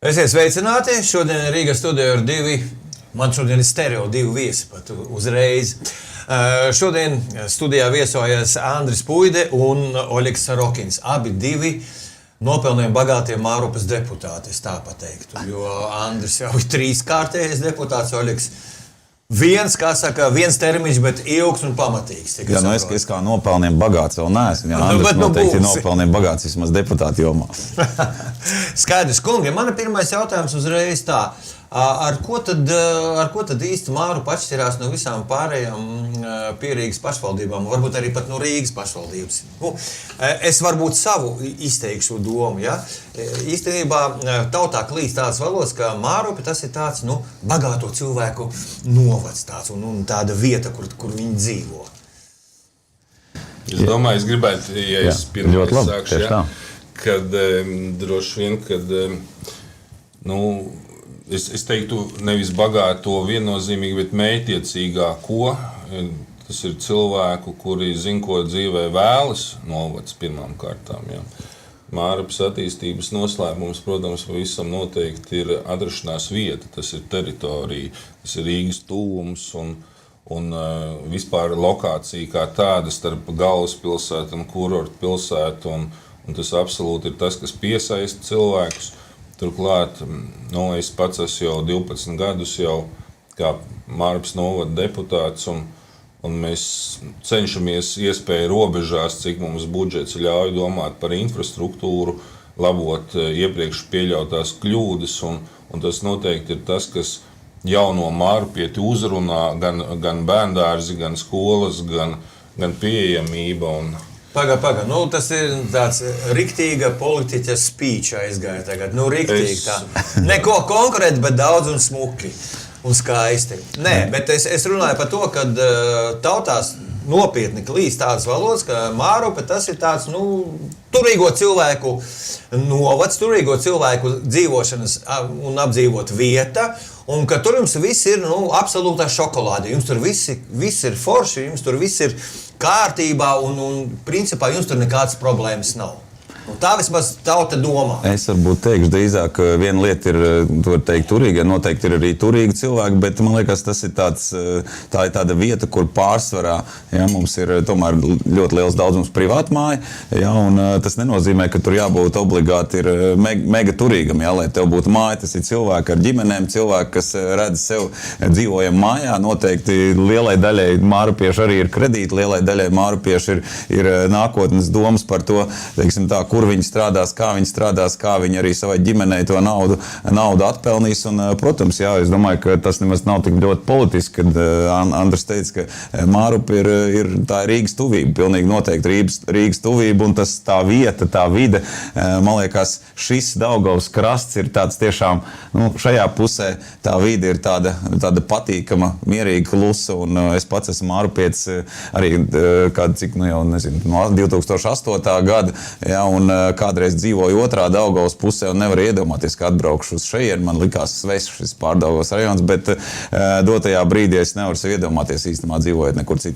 Esiet sveicināti. Šodien Rīgas studijā ir man šodien ir stereo divi viesi pat uzreiz. Šodien studijā viesojas Andris Puide un Oļegs Sarokins. Abi divi nopelniem bagātie Mārupas deputāti, es tā pateiktu. Jo Andris jau ir 3-kārtējais deputāts, Oļegs viens termiņš, bet ilgs un pamatīgs. Jā, es kā nopelniem bagāts vēl neesmu. Jā, Andris noteikti ir nopelniem bagāts vismaz deputāti jomā. Skaidrs, kungi, mana pirmais jautājums uzreiz tā. Ar ko tad īsti Mārupa atšķirās no visām pārējām Rīgas pašvaldībām, varbūt arī pat no Rīgas pašvaldības? Es varbūt savu izteikšu domu, ja? Īstenībā tautā klīst tāds valods, ka Mārupa tas ir tāds, bagāto cilvēku novads tāds un tāda vieta, kur viņi dzīvo. Es domāju, es gribētu, ja es pirmais sākšu, ja, kad droši vien, kad, es teiktu nevis bagāto viennozīmīgi, bet mērķtiecīgāko. Tas ir cilvēku, kuri zina, ko dzīvē vēlas novads pirmām kārtām. Ja. Mārupas attīstības noslēpums, protams, pavisam noteikti ir atrašanās vieta, tas ir teritorija, tas ir Rīgas tuvums un vispār lokācija kā tāda starp galvaspilsētu un kurortu pilsētu. Un tas absolūti ir tas, kas piesaista cilvēkus. Turklāt, es pats esmu jau 12 gadus jau kā Mārupas novada deputāts, un mēs cenšamies iespēju robežās, cik mums budžets ļauj domāt par infrastruktūru, labot iepriekš pieļautās kļūdas, un tas noteikti ir tas, kas jauno mārupieti uzrunā gan bērndārzi, gan skolas, gan pieejamība. Paga. Tas ir tāds riktīga politiķa speech aizgāja tagad. Riktīgi tā. Neko konkrēti, bet daudz un smuki un skaisti. Nē, bet es runāju par to, ka tautās nopietni klīst tādas valodas, ka Mārupa tas ir tāds, turīgo cilvēku novads, turīgo cilvēku dzīvošanas un apdzīvot vieta, un ka tur jums viss ir absolūtā šokolāde. Jums tur viss ir forši, jums tur viss ir kārtībā un principā jums tur nekādas problēmas nav. Tā vismaz tauta domā. Es varbūt teikšu drīzāk, viena lieta ir, var teikt, turīga, noteikti ir arī turīgi cilvēki, bet man liekas, tas ir tā ir tāda vieta, kur pārsvarā, mums ir tomēr ļoti liels daudzums privātu māju, un tas nenozīmē, ka tur jābūt obligāti ir mega turīgam, lai tev būtu māja, tas ir cilvēki ar ģimenēm, cilvēki, kas redz sev dzīvojam mājā, noteikti lielai daļai mārupieši arī ir kredīti, lielai daļai mārupieši ir nākotnes domas par to, teiksim tā, kur viņi strādās, kā viņi arī savai ģimenei to naudu atpelnīs. Un, protams, es domāju, ka tas nemaz nav tik ļoti politiski, kad Andris teica, ka Mārupa ir tā Rīgas tuvība, pilnīgi noteikti Rīgas tuvība, un tas tā vieta, tā vide, man liekas, šis Daugavas krasts ir tāds tiešām, šajā pusē tā vide ir tāda patīkama, mierīga, klusa, un es pats esmu mārupietis arī cik, jau nezinu, no 2008. Gada, un kādreiz dzīvoju otrā Daugavas pusē un nevar iedomāties, ka atbraukšu uz šejienu. Man likās svešs šis Pārdaugavas rajons, bet dotajā brīdī es nevaru iedomāties īstenībā dzīvojot nekur citur.